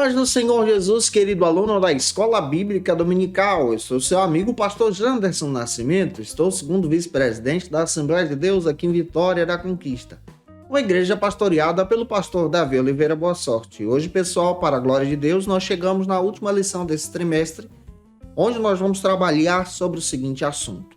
paz do Senhor Jesus, querido aluno da Escola Bíblica Dominical. Eu sou seu amigo pastor Janderson Nascimento, estou segundo vice-presidente da Assembleia de Deus aqui em Vitória da Conquista, uma igreja pastoreada pelo pastor Davi Oliveira Boa Sorte. Hoje, pessoal, para a glória de Deus, nós chegamos na última lição desse trimestre, onde nós vamos trabalhar sobre o seguinte assunto: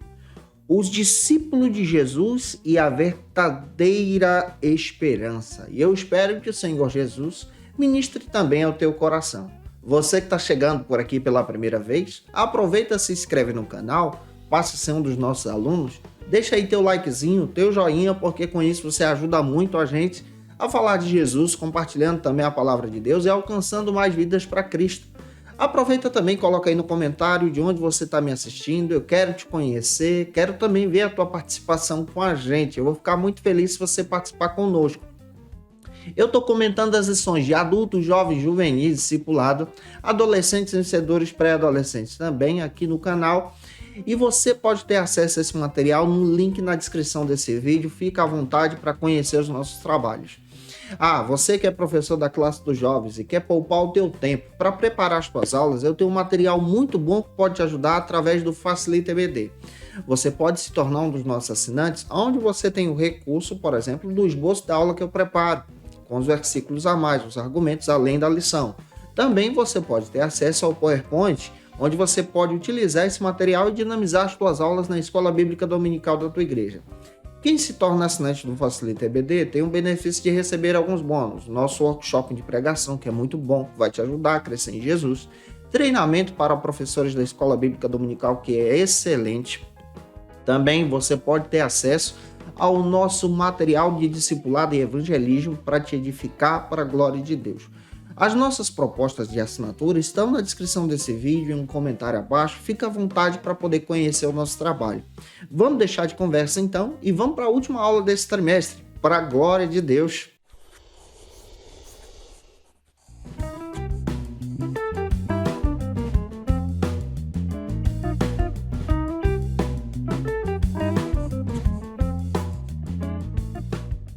os discípulos de Jesus e a verdadeira esperança. E eu espero que o Senhor Jesus ministre também ao teu coração. Você que está chegando por aqui pela primeira vez, aproveita, se inscreve no canal, passe a ser um dos nossos alunos, deixa aí teu likezinho, teu joinha, porque com isso você ajuda muito a gente a falar de Jesus, compartilhando também a palavra de Deus e alcançando mais vidas para Cristo. Aproveita também, coloca aí no comentário de onde você está me assistindo, eu quero te conhecer, quero também ver a tua participação com a gente, eu vou ficar muito feliz se você participar conosco. Eu estou comentando as lições de adultos, jovens, juvenis, discipulado, adolescentes, vencedores, pré-adolescentes também aqui no canal. E você pode ter acesso a esse material no link na descrição desse vídeo. Fica à vontade para conhecer os nossos trabalhos. Você que é professor da classe dos jovens e quer poupar o teu tempo para preparar as suas aulas, eu tenho um material muito bom que pode te ajudar através do Facilita EBD. Você pode se tornar um dos nossos assinantes, onde você tem o recurso, por exemplo, do esboço da aula que eu preparo, com os versículos a mais, os argumentos além da lição. Também você pode ter acesso ao PowerPoint, onde você pode utilizar esse material e dinamizar as suas aulas na Escola Bíblica Dominical da tua igreja. Quem se torna assinante do Facilita EBD tem o benefício de receber alguns bônus. Nosso workshop de pregação, que é muito bom, que vai te ajudar a crescer em Jesus. Treinamento para professores da Escola Bíblica Dominical, que é excelente. Também você pode ter acesso ao nosso material de discipulado e evangelismo para te edificar para a glória de Deus. As nossas propostas de assinatura estão na descrição desse vídeo e um comentário abaixo. Fica à vontade para poder conhecer o nosso trabalho. Vamos deixar de conversa então e vamos para a última aula desse trimestre, para a glória de Deus.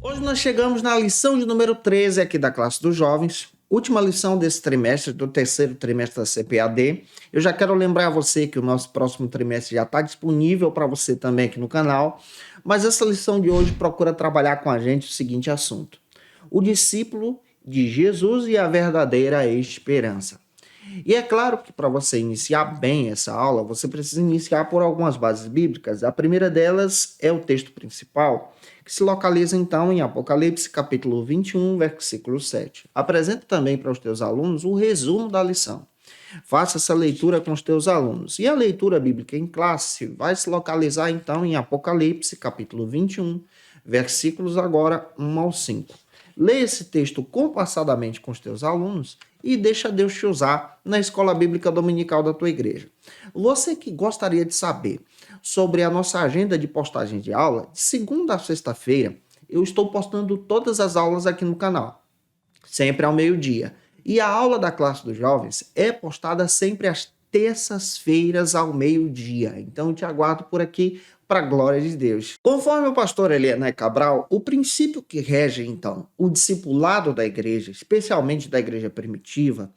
Hoje nós chegamos na lição de número 13 aqui da classe dos jovens, última lição desse trimestre, do terceiro trimestre da CPAD. Eu já quero lembrar a você que o nosso próximo trimestre já está disponível para você também aqui no canal, mas essa lição de hoje procura trabalhar com a gente o seguinte assunto: o discípulo de Jesus e a verdadeira esperança. E é claro que para você iniciar bem essa aula, você precisa iniciar por algumas bases bíblicas. A primeira delas é o texto principal, que se localiza então em Apocalipse, capítulo 21, versículo 7. Apresenta também para os teus alunos o resumo da lição. Faça essa leitura com os teus alunos. E a leitura bíblica em classe vai se localizar então em Apocalipse, capítulo 21, versículos agora 1 ao 5. Leia esse texto compassadamente com os teus alunos e deixa Deus te usar na Escola Bíblica Dominical da tua igreja. Você que gostaria de saber sobre a nossa agenda de postagem de aula, de segunda a sexta-feira, eu estou postando todas as aulas aqui no canal, sempre ao meio-dia. E a aula da classe dos jovens é postada sempre às terças-feiras ao meio-dia. Então eu te aguardo por aqui para a glória de Deus. Conforme o pastor Eliane Cabral, o princípio que rege então o discipulado da igreja, especialmente da igreja primitiva,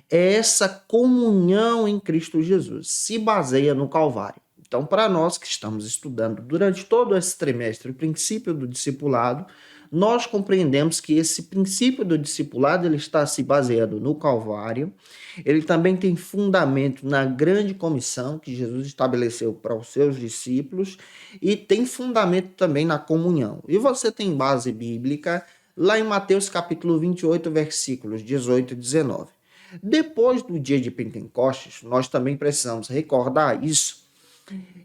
é essa comunhão em Cristo Jesus, se baseia no Calvário. Então, para nós que estamos estudando durante todo esse trimestre o princípio do discipulado, nós compreendemos que esse princípio do discipulado ele está se baseando no Calvário, ele também tem fundamento na grande comissão que Jesus estabeleceu para os seus discípulos e tem fundamento também na comunhão. E você tem base bíblica lá em Mateus capítulo 28, versículos 18 e 19. Depois do dia de Pentecostes, nós também precisamos recordar isso,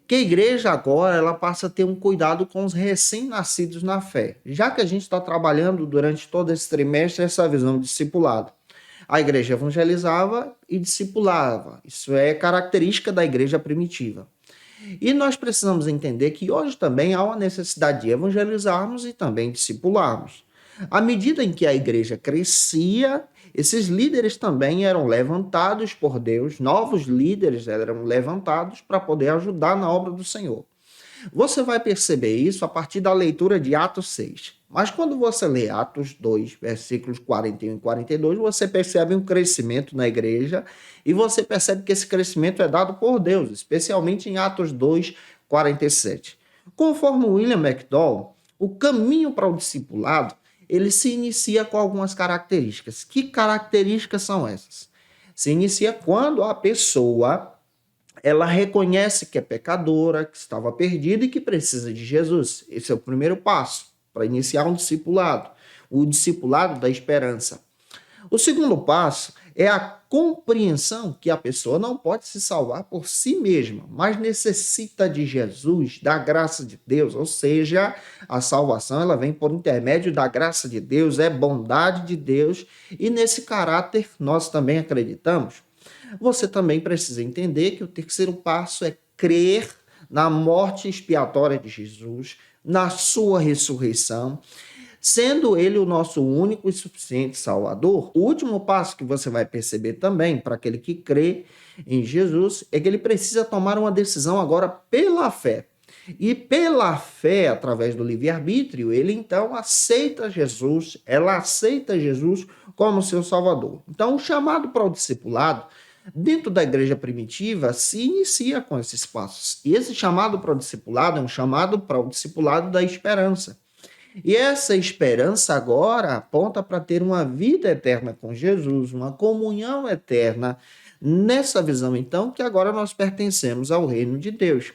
que a igreja agora ela passa a ter um cuidado com os recém-nascidos na fé, já que a gente está trabalhando durante todo esse trimestre essa visão de discipulado. A igreja evangelizava e discipulava, isso é característica da igreja primitiva. E nós precisamos entender que hoje também há uma necessidade de evangelizarmos e também discipularmos. À medida em que a igreja crescia, esses líderes também eram levantados por Deus, novos líderes eram levantados para poder ajudar na obra do Senhor. Você vai perceber isso a partir da leitura de Atos 6. Mas quando você lê Atos 2, versículos 41 e 42, você percebe um crescimento na igreja e você percebe que esse crescimento é dado por Deus, especialmente em Atos 2, 47. Conforme William McDowell, o caminho para o discipulado, ele se inicia com algumas características. Que características são essas? Se inicia quando a pessoa ela reconhece que é pecadora, que estava perdida e que precisa de Jesus. Esse é o primeiro passo para iniciar um discipulado, o discipulado da esperança. O segundo passo é a compreensão que a pessoa não pode se salvar por si mesma, mas necessita de Jesus, da graça de Deus, ou seja, a salvação ela vem por intermédio da graça de Deus, é bondade de Deus, e nesse caráter nós também acreditamos. Você também precisa entender que o terceiro passo é crer na morte expiatória de Jesus, na sua ressurreição, sendo ele o nosso único e suficiente Salvador. O último passo que você vai perceber também, para aquele que crê em Jesus, é que ele precisa tomar uma decisão agora pela fé. E pela fé, através do livre-arbítrio, ele então aceita Jesus, ela aceita Jesus como seu Salvador. Então, o chamado para o discipulado, dentro da igreja primitiva, se inicia com esses passos. E esse chamado para o discipulado é um chamado para o discipulado da esperança. E essa esperança agora aponta para ter uma vida eterna com Jesus, uma comunhão eterna. Nessa visão, então, que agora nós pertencemos ao reino de Deus.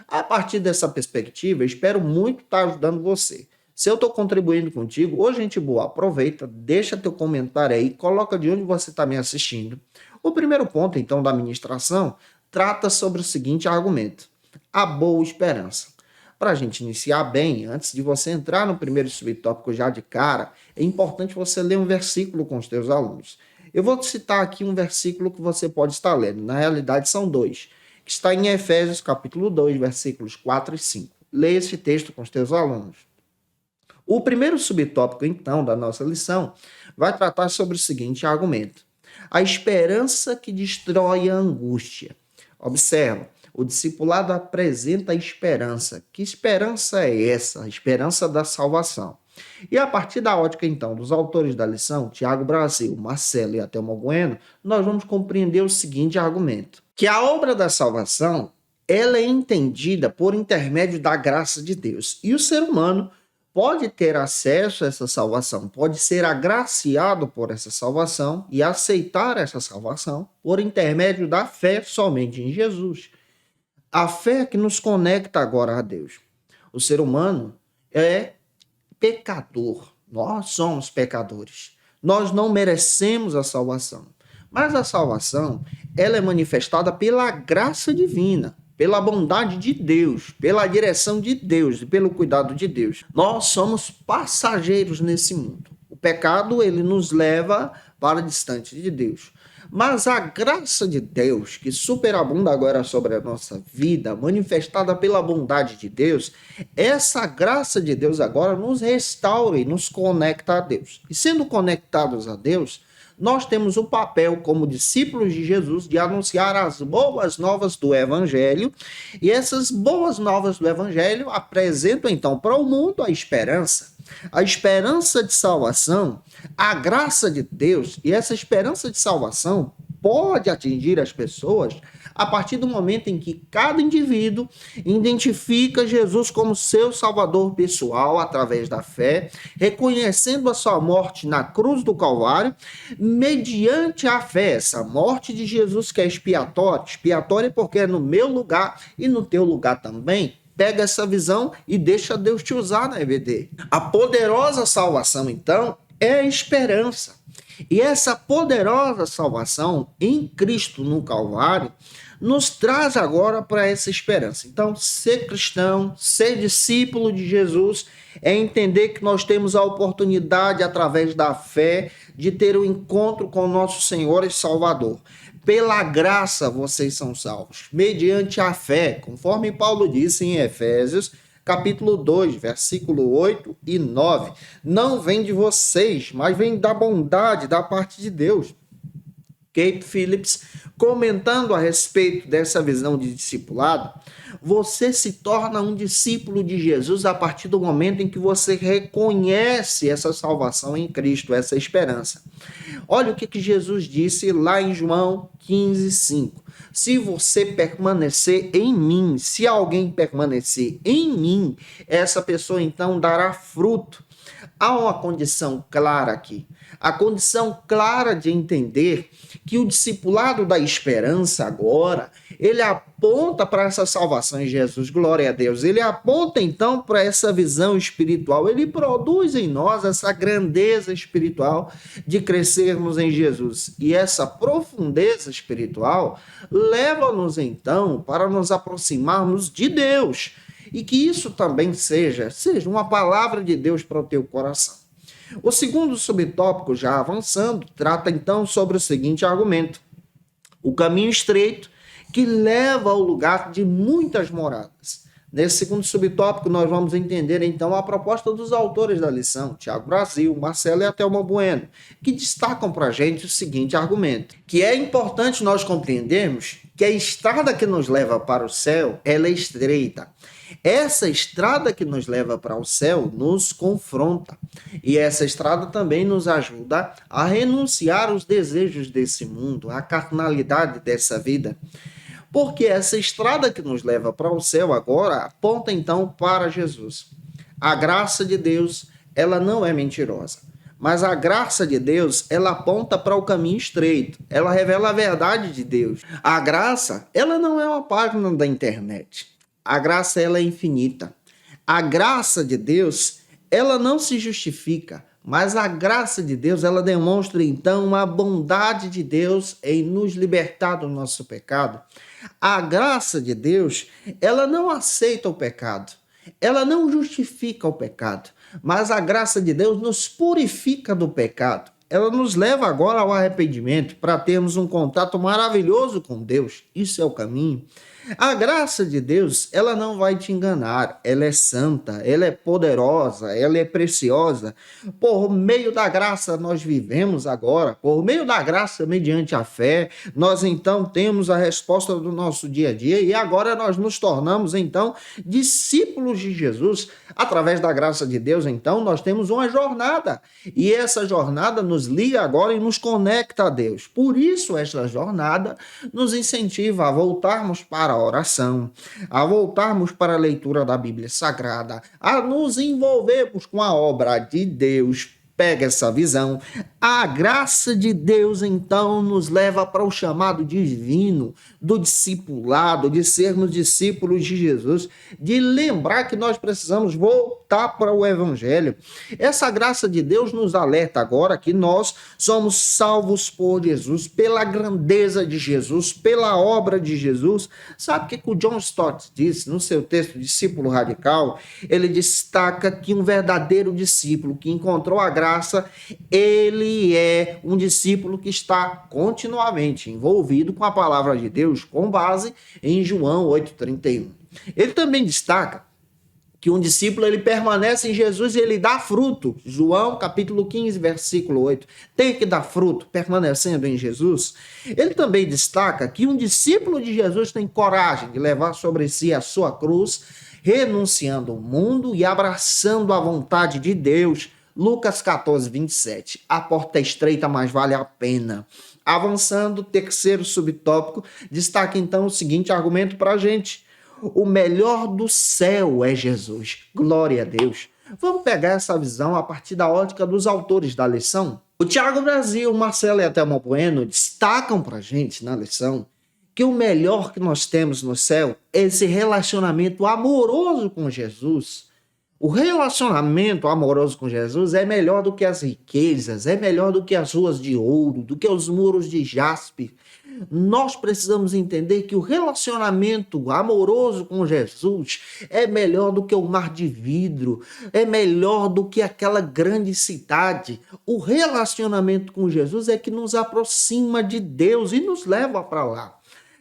A partir dessa perspectiva, eu espero muito estar ajudando você. Se eu estou contribuindo contigo, ô gente boa, aproveita, deixa teu comentário aí, coloca de onde você está me assistindo. O primeiro ponto, então, da ministração, trata sobre o seguinte argumento: a boa esperança. Para a gente iniciar bem, antes de você entrar no primeiro subtópico já de cara, é importante você ler um versículo com os teus alunos. Eu vou te citar aqui um versículo que você pode estar lendo, na realidade são dois, que está em Efésios capítulo 2, versículos 4 e 5. Leia esse texto com os teus alunos. O primeiro subtópico, então, da nossa lição, vai tratar sobre o seguinte argumento: a esperança que destrói a angústia. Observa, o discipulado apresenta a esperança. Que esperança é essa? A esperança da salvação. E a partir da ótica, então, dos autores da lição, Tiago Brasil, Marcelo e Atelmo Bueno, nós vamos compreender o seguinte argumento: que a obra da salvação, ela é entendida por intermédio da graça de Deus. E o ser humano pode ter acesso a essa salvação, pode ser agraciado por essa salvação e aceitar essa salvação por intermédio da fé somente em Jesus. A fé que nos conecta agora a Deus. O ser humano é pecador. Nós somos pecadores. Nós não merecemos a salvação. Mas a salvação, ela é manifestada pela graça divina, pela bondade de Deus, pela direção de Deus e pelo cuidado de Deus. Nós somos passageiros nesse mundo. O pecado, ele nos leva para distante de Deus. Mas a graça de Deus, que superabunda agora sobre a nossa vida, manifestada pela bondade de Deus, essa graça de Deus agora nos restaura e nos conecta a Deus. E sendo conectados a Deus, nós temos o papel como discípulos de Jesus de anunciar as boas novas do Evangelho, e essas boas novas do Evangelho apresentam então para o mundo a esperança de salvação, a graça de Deus, e essa esperança de salvação pode atingir as pessoas a partir do momento em que cada indivíduo identifica Jesus como seu salvador pessoal através da fé, reconhecendo a sua morte na cruz do Calvário, mediante a fé, essa morte de Jesus que é expiatória porque é no meu lugar e no teu lugar também. Pega essa visão e deixa Deus te usar na EBD. A poderosa salvação, então, é a esperança. E essa poderosa salvação em Cristo no Calvário nos traz agora para essa esperança. Então, ser cristão, ser discípulo de Jesus, é entender que nós temos a oportunidade, através da fé, de ter um encontro com o nosso Senhor e Salvador. Pela graça vocês são salvos, mediante a fé, conforme Paulo disse em Efésios, capítulo 2, versículo 8 e 9. Não vem de vocês, mas vem da bondade da parte de Deus. Kate Phillips, comentando a respeito dessa visão de discipulado, Você se torna um discípulo de Jesus a partir do momento em que você reconhece essa salvação em Cristo, essa esperança. Olha o que Jesus disse lá em João 15:5. Se você permanecer em mim, se alguém permanecer em mim, essa pessoa então dará fruto. Há uma condição clara aqui. A condição clara de entender que o discipulado da esperança agora, ele aponta para essa salvação em Jesus, glória a Deus. Ele aponta então para essa visão espiritual. Ele produz em nós essa grandeza espiritual de crescermos em Jesus. E essa profundeza espiritual leva-nos então para nos aproximarmos de Deus. E que isso também seja uma palavra de Deus para o teu coração. O segundo subtópico, já avançando, trata então sobre o seguinte argumento: o caminho estreito que leva ao lugar de muitas moradas. Nesse segundo subtópico, nós vamos entender então a proposta dos autores da lição, Tiago Brasil, Marcelo e Atelma Bueno, que destacam para a gente o seguinte argumento: que é importante nós compreendermos que a estrada que nos leva para o céu, ela é estreita. Essa estrada que nos leva para o céu nos confronta. E essa estrada também nos ajuda a renunciar aos desejos desse mundo, à carnalidade dessa vida. Porque essa estrada que nos leva para o céu agora aponta então para Jesus. A graça de Deus, ela não é mentirosa. Mas a graça de Deus, ela aponta para o caminho estreito. Ela revela a verdade de Deus. A graça, ela não é uma página da internet. A graça, ela é infinita. A graça de Deus, ela não se justifica, mas a graça de Deus, ela demonstra então a bondade de Deus em nos libertar do nosso pecado. A graça de Deus, ela não aceita o pecado, ela não justifica o pecado, mas a graça de Deus nos purifica do pecado. Ela nos leva agora ao arrependimento para termos um contato maravilhoso com Deus. Isso é o caminho. A graça de Deus, ela não vai te enganar. Ela é santa, ela é poderosa, ela é preciosa. Por meio da graça nós vivemos agora. Por meio da graça, mediante a fé, nós então temos a resposta do nosso dia a dia e agora nós nos tornamos então discípulos de Jesus. Através da graça de Deus, então, nós temos uma jornada. E essa jornada nos liga agora e nos conecta a Deus. Por isso, esta jornada nos incentiva a voltarmos para a oração, a voltarmos para a leitura da Bíblia Sagrada, a nos envolvermos com a obra de Deus. Pega essa visão. A graça de Deus, então, nos leva para o chamado divino do discipulado, de sermos discípulos de Jesus, de lembrar que nós precisamos voltar para o Evangelho. Essa graça de Deus nos alerta agora que nós somos salvos por Jesus, pela grandeza de Jesus, pela obra de Jesus. Sabe o que o John Stott disse no seu texto Discípulo Radical? Ele destaca que um verdadeiro discípulo que encontrou a graça, ele é um discípulo que está continuamente envolvido com a palavra de Deus, com base em João 8,31. Ele também destaca que um discípulo ele permanece em Jesus e ele dá fruto. João capítulo 15, versículo 8. Tem que dar fruto permanecendo em Jesus. Ele também destaca que um discípulo de Jesus tem coragem de levar sobre si a sua cruz, renunciando ao mundo e abraçando a vontade de Deus. Lucas 14, 27. A porta é estreita, mas vale a pena. Avançando, terceiro subtópico, destaca então o seguinte argumento para a gente: o melhor do céu é Jesus. Glória a Deus. Vamos pegar essa visão a partir da ótica dos autores da lição? O Tiago Brasil, Marcelo e Atelma Bueno destacam para a gente na lição que o melhor que nós temos no céu é esse relacionamento amoroso com Jesus. O relacionamento amoroso com Jesus é melhor do que as riquezas, é melhor do que as ruas de ouro, do que os muros de jaspe. Nós precisamos entender que o relacionamento amoroso com Jesus é melhor do que o mar de vidro, é melhor do que aquela grande cidade. O relacionamento com Jesus é que nos aproxima de Deus e nos leva para lá.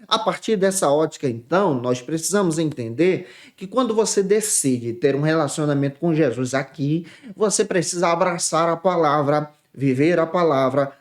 A partir dessa ótica, então, nós precisamos entender que quando você decide ter um relacionamento com Jesus aqui, você precisa abraçar a palavra, viver a palavra,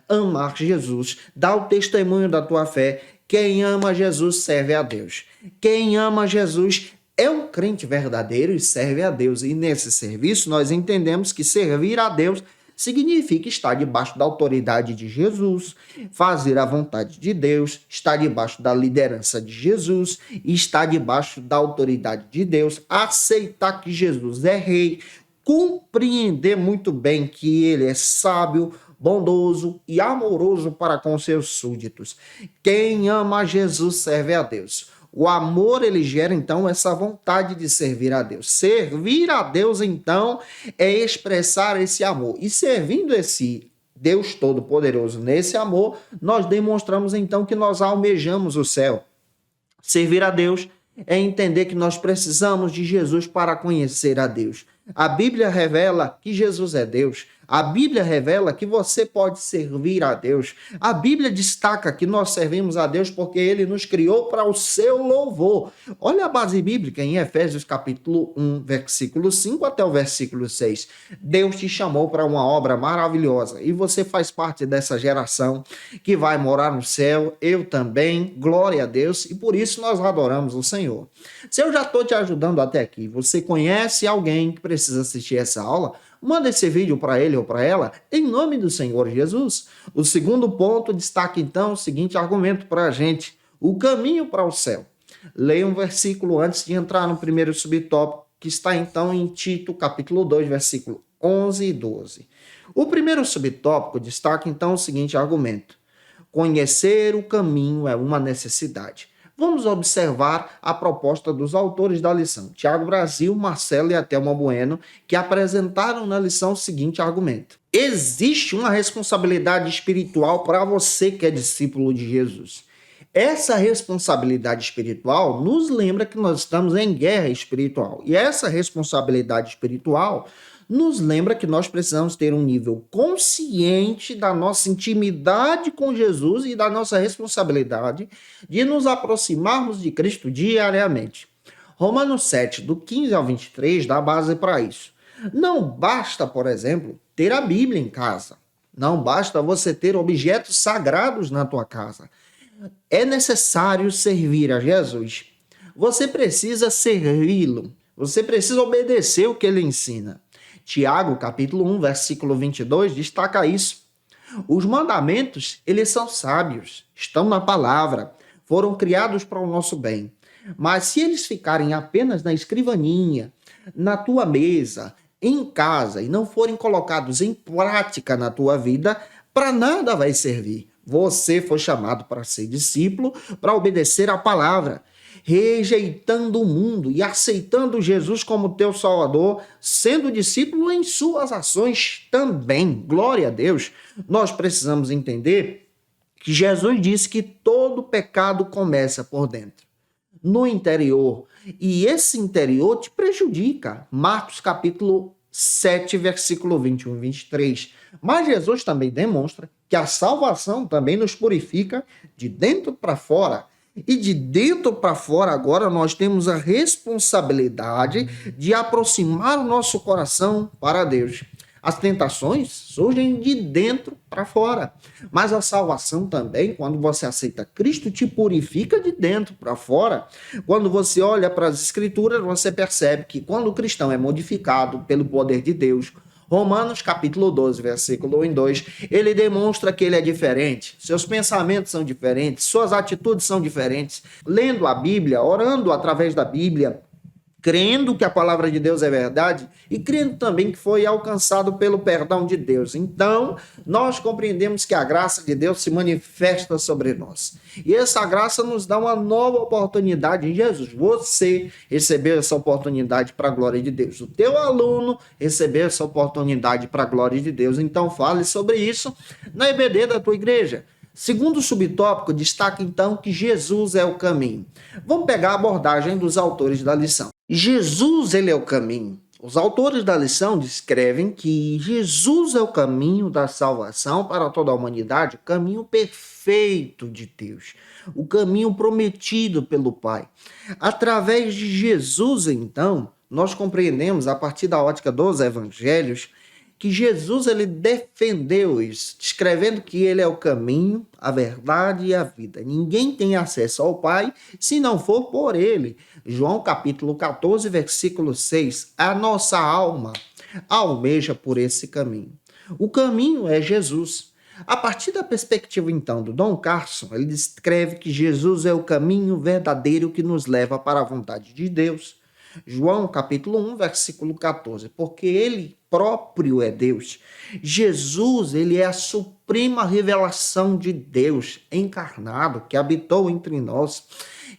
amar Jesus, dar o testemunho da tua fé Quem ama Jesus serve a Deus. Quem ama Jesus é um crente verdadeiro e serve a Deus. E nesse serviço nós entendemos que servir a Deus significa estar debaixo da autoridade de Jesus, fazer a vontade de Deus, estar debaixo da liderança de Jesus, estar debaixo da autoridade de Deus, aceitar que Jesus é rei, compreender muito bem que ele é sábio, bondoso e amoroso para com seus súditos. Quem ama Jesus serve a Deus. O amor, ele gera, então, essa vontade de servir a Deus. Servir a Deus, então, é expressar esse amor. E servindo esse Deus Todo-Poderoso nesse amor, nós demonstramos, então, que nós almejamos o céu. Servir a Deus é entender que nós precisamos de Jesus para conhecer a Deus. A Bíblia revela que Jesus é Deus. A Bíblia revela que você pode servir a Deus. A Bíblia destaca que nós servimos a Deus porque ele nos criou para o seu louvor. Olha a base bíblica em Efésios capítulo 1, versículo 5 até o versículo 6. Deus te chamou para uma obra maravilhosa e você faz parte dessa geração que vai morar no céu. Eu também, glória a Deus, e por isso nós adoramos o Senhor. Se eu já estou te ajudando até aqui, você conhece alguém que precisa assistir essa aula? Manda esse vídeo para ele ou para ela, em nome do Senhor Jesus. O segundo ponto destaca, então, o seguinte argumento para a gente: o caminho para o céu. Leia um versículo antes de entrar no primeiro subtópico, que está, então, em Tito, capítulo 2, versículo 11 e 12. O primeiro subtópico destaca, então, o seguinte argumento: conhecer o caminho é uma necessidade. Vamos observar a proposta dos autores da lição, Tiago Brasil, Marcelo e Atelma Bueno, que apresentaram na lição o seguinte argumento: existe uma responsabilidade espiritual para você que é discípulo de Jesus. Essa responsabilidade espiritual nos lembra que nós estamos em guerra espiritual. E essa responsabilidade espiritual nos lembra que nós precisamos ter um nível consciente da nossa intimidade com Jesus e da nossa responsabilidade de nos aproximarmos de Cristo diariamente. Romanos 7, do 15 ao 23, dá base para isso. Não basta, por exemplo, ter a Bíblia em casa. Não basta você ter objetos sagrados na tua casa. É necessário servir a Jesus. Você precisa servi-lo. Você precisa obedecer o que ele ensina. Tiago, capítulo 1, versículo 22, destaca isso. Os mandamentos, eles são sábios, estão na palavra, foram criados para o nosso bem. Mas se eles ficarem apenas na escrivaninha, na tua mesa, em casa, e não forem colocados em prática na tua vida, para nada vai servir. Você foi chamado para ser discípulo, para obedecer a palavra. Rejeitando o mundo e aceitando Jesus como teu Salvador, sendo discípulo em suas ações também. Glória a Deus. Nós precisamos entender que Jesus disse que todo pecado começa por dentro, no interior. E esse interior te prejudica. Marcos capítulo 7, versículo 21 e 23. Mas Jesus também demonstra que a salvação também nos purifica de dentro para fora. E de dentro para fora, agora, nós temos a responsabilidade de aproximar o nosso coração para Deus. As tentações surgem de dentro para fora. Mas a salvação também, quando você aceita Cristo, te purifica de dentro para fora. Quando você olha para as Escrituras, você percebe que quando o cristão é modificado pelo poder de Deus, Romanos capítulo 12, versículo 1 e 2, ele demonstra que ele é diferente, seus pensamentos são diferentes, suas atitudes são diferentes. Lendo a Bíblia, orando através da Bíblia, crendo que a palavra de Deus é verdade e crendo também que foi alcançado pelo perdão de Deus. Então, nós compreendemos que a graça de Deus se manifesta sobre nós. E essa graça nos dá uma nova oportunidade em Jesus. Você recebeu essa oportunidade para a glória de Deus. O teu aluno recebeu essa oportunidade para a glória de Deus. Então, fale sobre isso na EBD da tua igreja. Segundo subtópico, destaca então que Jesus é o caminho. Vamos pegar a abordagem dos autores da lição. Jesus, ele é o caminho. Os autores da lição descrevem que Jesus é o caminho da salvação para toda a humanidade, o caminho perfeito de Deus, o caminho prometido pelo Pai. Através de Jesus, então, nós compreendemos, a partir da ótica dos evangelhos, que Jesus ele defendeu isso, descrevendo que ele é o caminho, a verdade e a vida. Ninguém tem acesso ao Pai se não for por ele. João capítulo 14, versículo 6. A nossa alma almeja por esse caminho. O caminho é Jesus. A partir da perspectiva, então, do Dom Carson, ele descreve que Jesus é o caminho verdadeiro que nos leva para a vontade de Deus. João, capítulo 1, versículo 14, porque ele próprio é Deus. Jesus, ele é a suprema revelação de Deus encarnado, que habitou entre nós,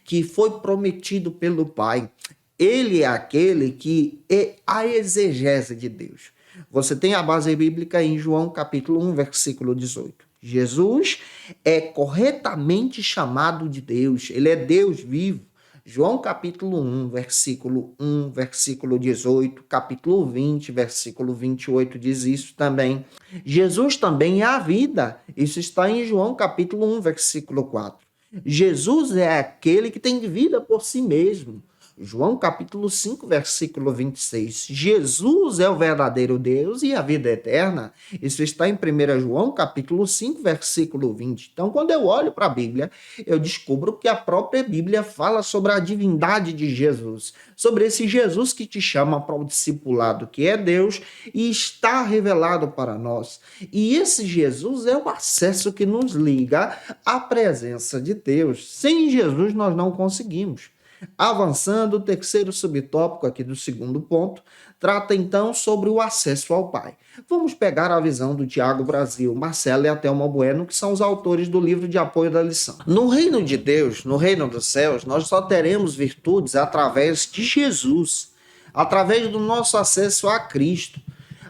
que foi prometido pelo Pai. Ele é aquele que é a exegese de Deus. Você tem a base bíblica em João capítulo 1, versículo 18. Jesus é corretamente chamado de Deus, ele é Deus vivo. João capítulo 1, versículo 18, capítulo 20, versículo 28 diz isso também. Jesus também é a vida, isso está em João capítulo 1, versículo 4. Jesus é aquele que tem vida por si mesmo. João capítulo 5, versículo 26. Jesus é o verdadeiro Deus e a vida eterna. Isso está em 1 João capítulo 5, versículo 20. Então, quando eu olho para a Bíblia, eu descubro que a própria Bíblia fala sobre a divindade de Jesus, sobre esse Jesus que te chama para o discipulado, que é Deus e está revelado para nós. E esse Jesus é o acesso que nos liga à presença de Deus. Sem Jesus nós não conseguimos. Avançando, o terceiro subtópico aqui do segundo ponto, trata então sobre o acesso ao Pai. Vamos pegar a visão do Tiago Brasil, Marcelo e Atelma Bueno, que são os autores do livro de apoio da lição. No reino de Deus, no reino dos céus, nós só teremos virtudes através de Jesus, através do nosso acesso a Cristo.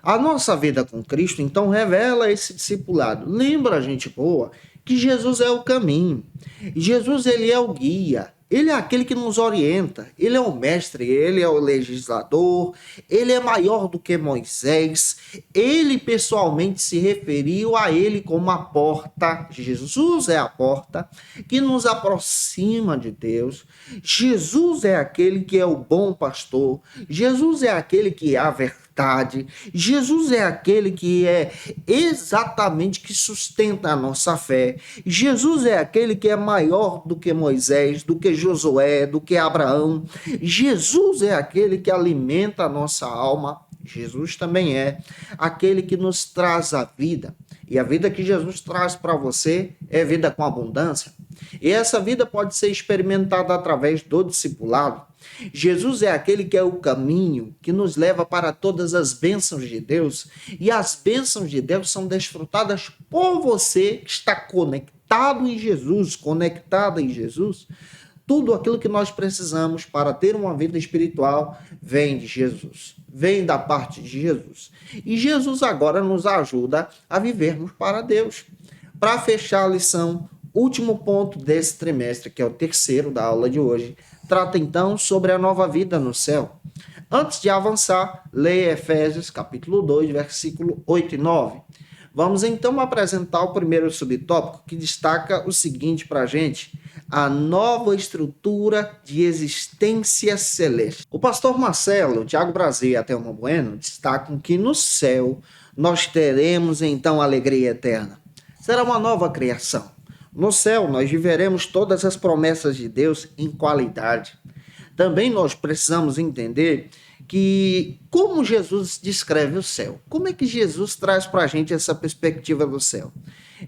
A nossa vida com Cristo, então, revela esse discipulado. Lembra, gente boa, que Jesus é o caminho. Jesus, ele é o guia. Ele é aquele que nos orienta, ele é o mestre, ele é o legislador, ele é maior do que Moisés, ele pessoalmente se referiu a ele como a porta. Jesus é a porta que nos aproxima de Deus. Jesus é aquele que é o bom pastor, Jesus é aquele que é a verdade. Jesus é aquele que é exatamente que sustenta a nossa fé. Jesus é aquele que é maior do que Moisés, do que Josué, do que Abraão. Jesus é aquele que alimenta a nossa alma. Jesus também é aquele que nos traz a vida. E a vida que Jesus traz para você é vida com abundância. E essa vida pode ser experimentada através do discipulado. Jesus é aquele que é o caminho que nos leva para todas as bênçãos de Deus. E as bênçãos de Deus são desfrutadas por você que está conectado em Jesus, conectada em Jesus. Tudo aquilo que nós precisamos para ter uma vida espiritual vem de Jesus, vem da parte de Jesus. E Jesus agora nos ajuda a vivermos para Deus. Para fechar a lição, último ponto desse trimestre, que é o terceiro da aula de hoje, trata então sobre a nova vida no céu. Antes de avançar, leia Efésios capítulo 2, versículo 8 e 9. Vamos então apresentar o primeiro subtópico, que destaca o seguinte para a gente: a nova estrutura de existência celeste. O pastor Marcelo, Tiago Brasil e Atelma Bueno destacam que no céu nós teremos então alegria eterna. Será uma nova criação. No céu nós viveremos todas as promessas de Deus em qualidade. Também nós precisamos entender que como Jesus descreve o céu, como é que Jesus traz para a gente essa perspectiva do céu?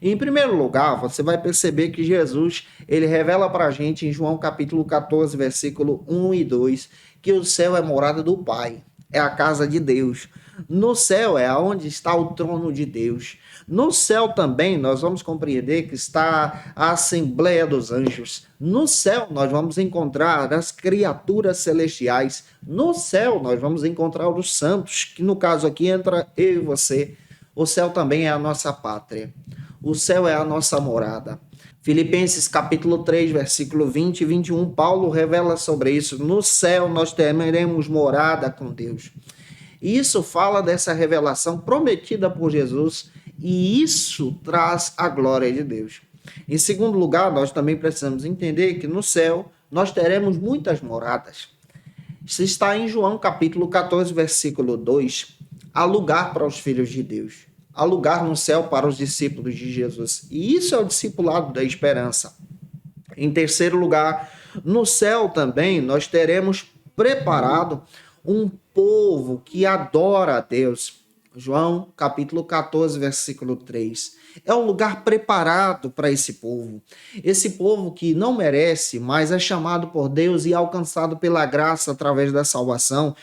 Em primeiro lugar, você vai perceber que Jesus, ele revela para a gente em João capítulo 14, versículo 1 e 2, que o céu é morada do Pai, é a casa de Deus. No céu é onde está o trono de Deus. No céu também nós vamos compreender que está a Assembleia dos Anjos. No céu nós vamos encontrar as criaturas celestiais. No céu nós vamos encontrar os santos, que no caso aqui entra eu e você. O céu também é a nossa pátria. O céu é a nossa morada. Filipenses capítulo 3, versículo 20 e 21, Paulo revela sobre isso. No céu nós teremos morada com Deus. E isso fala dessa revelação prometida por Jesus, e isso traz a glória de Deus. Em segundo lugar, nós também precisamos entender que no céu nós teremos muitas moradas. Isso está em João capítulo 14, versículo 2. há lugar para os filhos de Deus. Há lugar no céu para os discípulos de Jesus. E isso é o discipulado da esperança. Em terceiro lugar, no céu também nós teremos preparado um povo que adora a Deus. João capítulo 14, versículo 3. É um lugar preparado para esse povo. Esse povo que não merece, mas é chamado por Deus e alcançado pela graça através da salvação.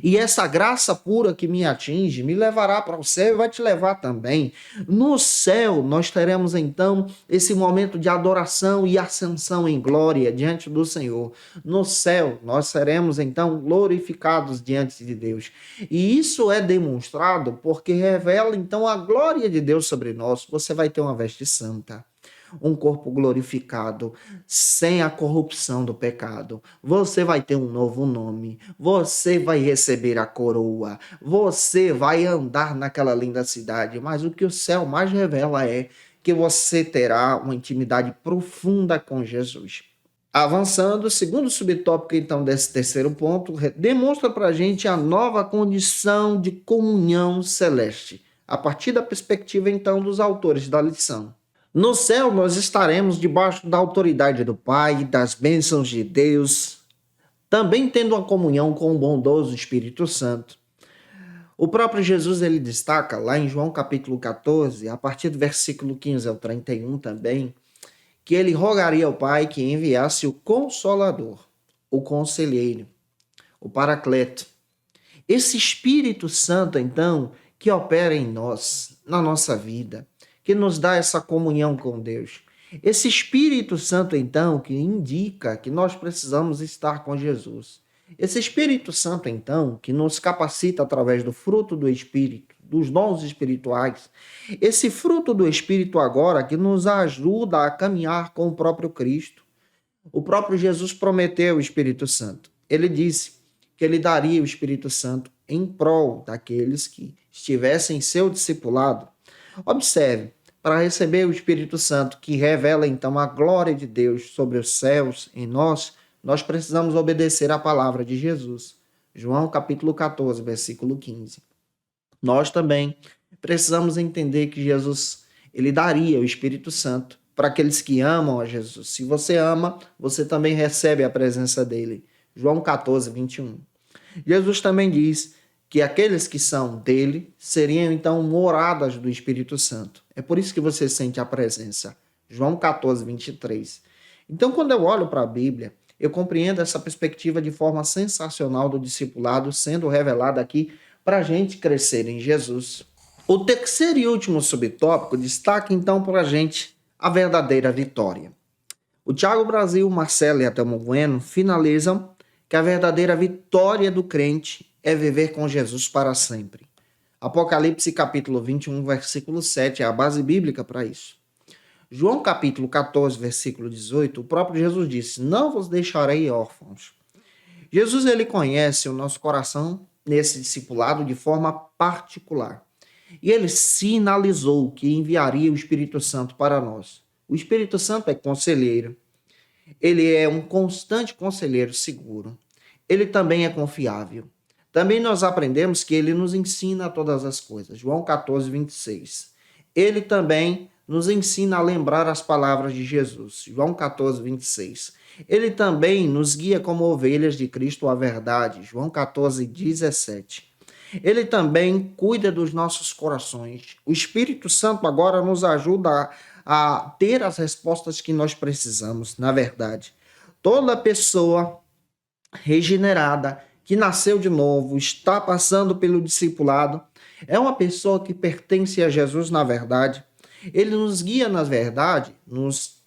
E essa graça pura que me atinge me levará para o céu e vai te levar também. No céu, nós teremos então esse momento de adoração e ascensão em glória diante do Senhor. No céu, nós seremos então glorificados diante de Deus. E isso é demonstrado porque revela então a glória de Deus sobre nós. Você vai ter uma veste santa, um corpo glorificado, sem a corrupção do pecado. Você vai ter um novo nome, você vai receber a coroa, você vai andar naquela linda cidade. Mas o que o céu mais revela é que você terá uma intimidade profunda com Jesus. Avançando, o segundo subtópico, então, desse terceiro ponto, demonstra para a gente a nova condição de comunhão celeste, a partir da perspectiva, então, dos autores da lição. No céu, nós estaremos debaixo da autoridade do Pai, das bênçãos de Deus, também tendo uma comunhão com o bondoso Espírito Santo. O próprio Jesus, ele destaca lá em João capítulo 14, a partir do versículo 15 ao 31 também, que ele rogaria ao Pai que enviasse o Consolador, o Conselheiro, o Paracleto. Esse Espírito Santo, então, que opera em nós, na nossa vida, que nos dá essa comunhão com Deus. Esse Espírito Santo, então, que indica que nós precisamos estar com Jesus. Esse Espírito Santo, então, que nos capacita através do fruto do Espírito, dos dons espirituais. Esse fruto do Espírito agora que nos ajuda a caminhar com o próprio Cristo. O próprio Jesus prometeu o Espírito Santo. Ele disse que ele daria o Espírito Santo em prol daqueles que estivessem em seu discipulado. Observe, para receber o Espírito Santo, que revela então a glória de Deus sobre os céus em nós, nós precisamos obedecer à palavra de Jesus. João capítulo 14, versículo 15. Nós também precisamos entender que Jesus, ele daria o Espírito Santo para aqueles que amam a Jesus. Se você ama, você também recebe a presença dele. João 14, 21. Jesus também diz que aqueles que são dele seriam então moradas do Espírito Santo. É por isso que você sente a presença. João 14, 23. Então, quando eu olho para a Bíblia, eu compreendo essa perspectiva de forma sensacional do discipulado sendo revelada aqui para a gente crescer em Jesus. O terceiro e último subtópico destaca então para a gente a verdadeira vitória. O Thiago Brasil, Marcelo e Adelmo Bueno finalizam que a verdadeira vitória do crente é viver com Jesus para sempre. Apocalipse capítulo 21, versículo 7 é a base bíblica para isso. João capítulo 14, versículo 18, o próprio Jesus disse: não vos deixarei órfãos. Jesus, ele conhece o nosso coração nesse discipulado de forma particular. E ele sinalizou que enviaria o Espírito Santo para nós. O Espírito Santo é conselheiro. Ele é um constante conselheiro seguro. Ele também é confiável. Também nós aprendemos que ele nos ensina todas as coisas. João 14, 26. Ele também nos ensina a lembrar as palavras de Jesus. João 14, 26. Ele também nos guia como ovelhas de Cristo à verdade. João 14, 17. Ele também cuida dos nossos corações. O Espírito Santo agora nos ajuda a ter as respostas que nós precisamos, na verdade. Toda pessoa regenerada, que nasceu de novo, está passando pelo discipulado, é uma pessoa que pertence a Jesus na verdade. Ele nos guia na verdade, nos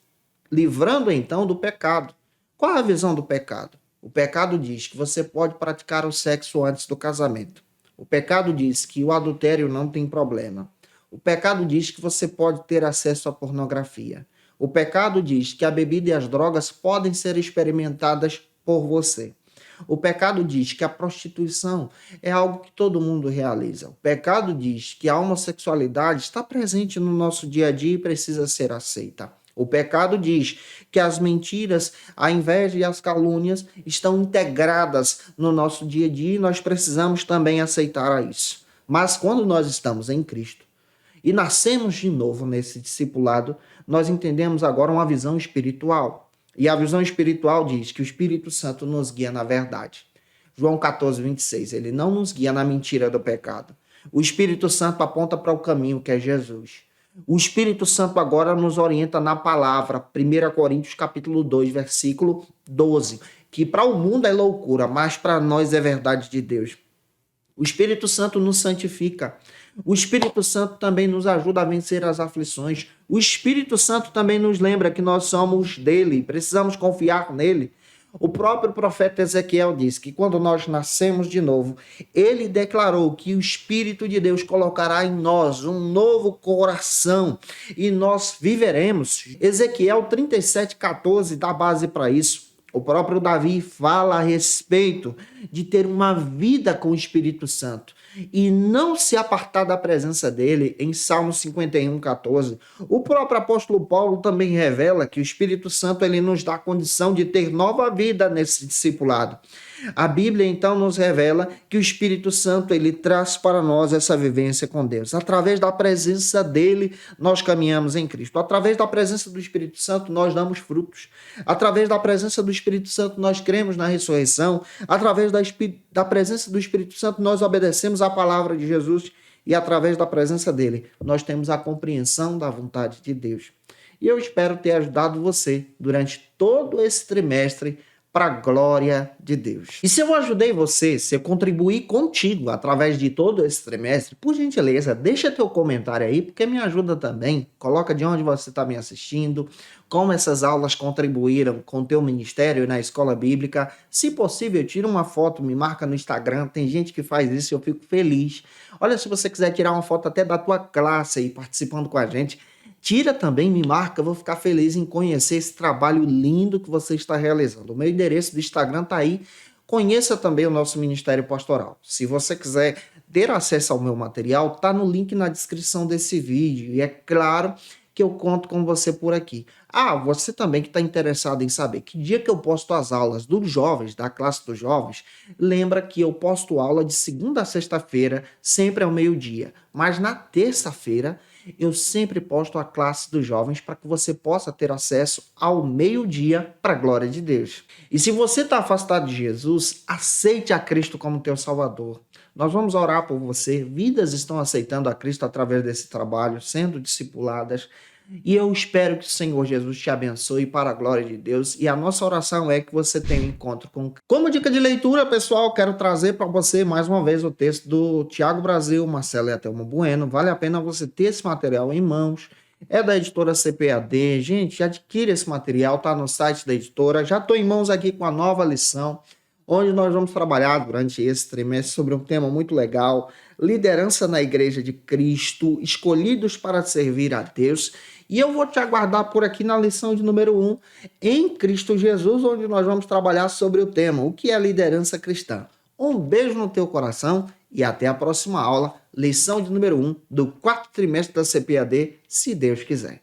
livrando então do pecado. Qual é a visão do pecado? O pecado diz que você pode praticar o sexo antes do casamento. O pecado diz que o adultério não tem problema. O pecado diz que você pode ter acesso à pornografia. O pecado diz que a bebida e as drogas podem ser experimentadas por você. O pecado diz que a prostituição é algo que todo mundo realiza. O pecado diz que a homossexualidade está presente no nosso dia a dia e precisa ser aceita. O pecado diz que as mentiras, a inveja e as calúnias estão integradas no nosso dia a dia e nós precisamos também aceitar isso. Mas quando nós estamos em Cristo e nascemos de novo nesse discipulado, nós entendemos agora uma visão espiritual. E a visão espiritual diz que o Espírito Santo nos guia na verdade. João 14:26, ele não nos guia na mentira do pecado. O Espírito Santo aponta para o caminho que é Jesus. O Espírito Santo agora nos orienta na palavra, 1 Coríntios capítulo 2, versículo 12, que para o mundo é loucura, mas para nós é verdade de Deus. O Espírito Santo nos santifica. O Espírito Santo também nos ajuda a vencer as aflições. O Espírito Santo também nos lembra que nós somos dele, precisamos confiar nele. O próprio profeta Ezequiel diz que quando nós nascemos de novo, ele declarou que o Espírito de Deus colocará em nós um novo coração e nós viveremos. Ezequiel 37:14 dá base para isso. O próprio Davi fala a respeito de ter uma vida com o Espírito Santo e não se apartar da presença dele em Salmo 51:14. O próprio apóstolo Paulo também revela que o Espírito Santo ele nos dá a condição de ter nova vida nesse discipulado. A Bíblia então nos revela que o Espírito Santo ele traz para nós essa vivência com Deus. Através da presença dele, nós caminhamos em Cristo. Através da presença do Espírito Santo, nós damos frutos. Através da presença do Espírito Santo, nós cremos na ressurreição. Através da presença do Espírito Santo, nós obedecemos a palavra de Jesus. E através da presença dele, nós temos a compreensão da vontade de Deus. E eu espero ter ajudado você durante todo esse trimestre para a glória de Deus. E se eu ajudei você, se eu contribuí contigo através de todo esse trimestre, por gentileza, deixa teu comentário aí, porque me ajuda também. Coloca de onde você está me assistindo, como essas aulas contribuíram com o teu ministério na escola bíblica. Se possível, tira uma foto, me marca no Instagram. Tem gente que faz isso e eu fico feliz. Olha, se você quiser tirar uma foto até da tua classe aí, participando com a gente, tira também, me marca, eu vou ficar feliz em conhecer esse trabalho lindo que você está realizando. O meu endereço do Instagram está aí. Conheça também o nosso Ministério Pastoral. Se você quiser ter acesso ao meu material, está no link na descrição desse vídeo. E é claro que eu conto com você por aqui. Você também que está interessado em saber que dia que eu posto as aulas dos jovens, da classe dos jovens, lembra que eu posto aula de segunda a sexta-feira, sempre ao meio-dia. Mas na terça-feira, eu sempre posto a classe dos jovens para que você possa ter acesso ao meio-dia para a glória de Deus. E se você está afastado de Jesus, aceite a Cristo como teu Salvador. Nós vamos orar por você. Vidas estão aceitando a Cristo através desse trabalho, sendo discipuladas. E eu espero que o Senhor Jesus te abençoe para a glória de Deus. E a nossa oração é que você tenha um encontro com... Como dica de leitura, pessoal, quero trazer para você mais uma vez o texto do Tiago Brasil, Marcelo e Atelmo Bueno. Vale a pena você ter esse material em mãos. É da editora CPAD. Gente, adquire esse material, tá no site da editora. Já estou em mãos aqui com a nova lição, onde nós vamos trabalhar durante esse trimestre sobre um tema muito legal: liderança na Igreja de Cristo, escolhidos para servir a Deus. E eu vou te aguardar por aqui na lição de número 1, em Cristo Jesus, onde nós vamos trabalhar sobre o tema, o que é liderança cristã. Um beijo no teu coração e até a próxima aula, lição de número 1 do 4º trimestre da CPAD, se Deus quiser.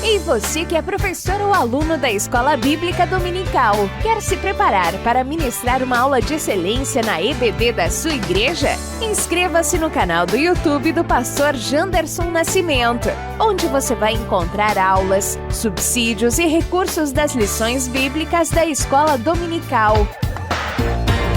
E você que é professor ou aluno da Escola Bíblica Dominical, quer se preparar para ministrar uma aula de excelência na EBD da sua igreja? Inscreva-se no canal do YouTube do pastor Janderson Nascimento, onde você vai encontrar aulas, subsídios e recursos das lições bíblicas da Escola Dominical.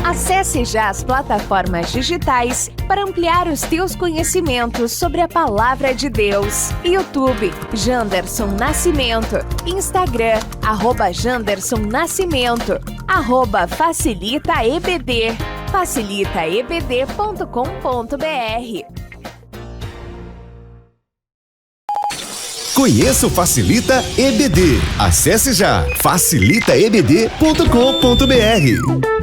Acesse já as plataformas digitais para ampliar os teus conhecimentos sobre a Palavra de Deus. YouTube, Janderson Nascimento. Instagram, @Janderson Nascimento. @FacilitaEBD. facilitaebd.com.br. Conheça o Facilita EBD. Acesse já facilitaebd.com.br.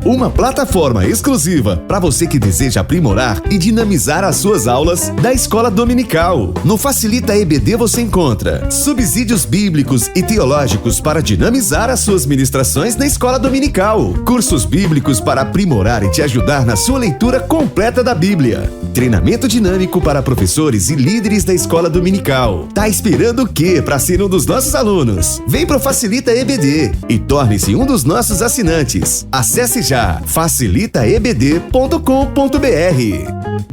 Uma plataforma exclusiva para você que deseja aprimorar e dinamizar as suas aulas da Escola Dominical. No Facilita EBD você encontra subsídios bíblicos e teológicos para dinamizar as suas ministrações na Escola Dominical, cursos bíblicos para aprimorar e te ajudar na sua leitura completa da Bíblia, treinamento dinâmico para professores e líderes da Escola Dominical. Tá esperando o quê para ser um dos nossos alunos? Vem pro Facilita EBD e torne-se um dos nossos assinantes. Acesse já já. facilitaebd.com.br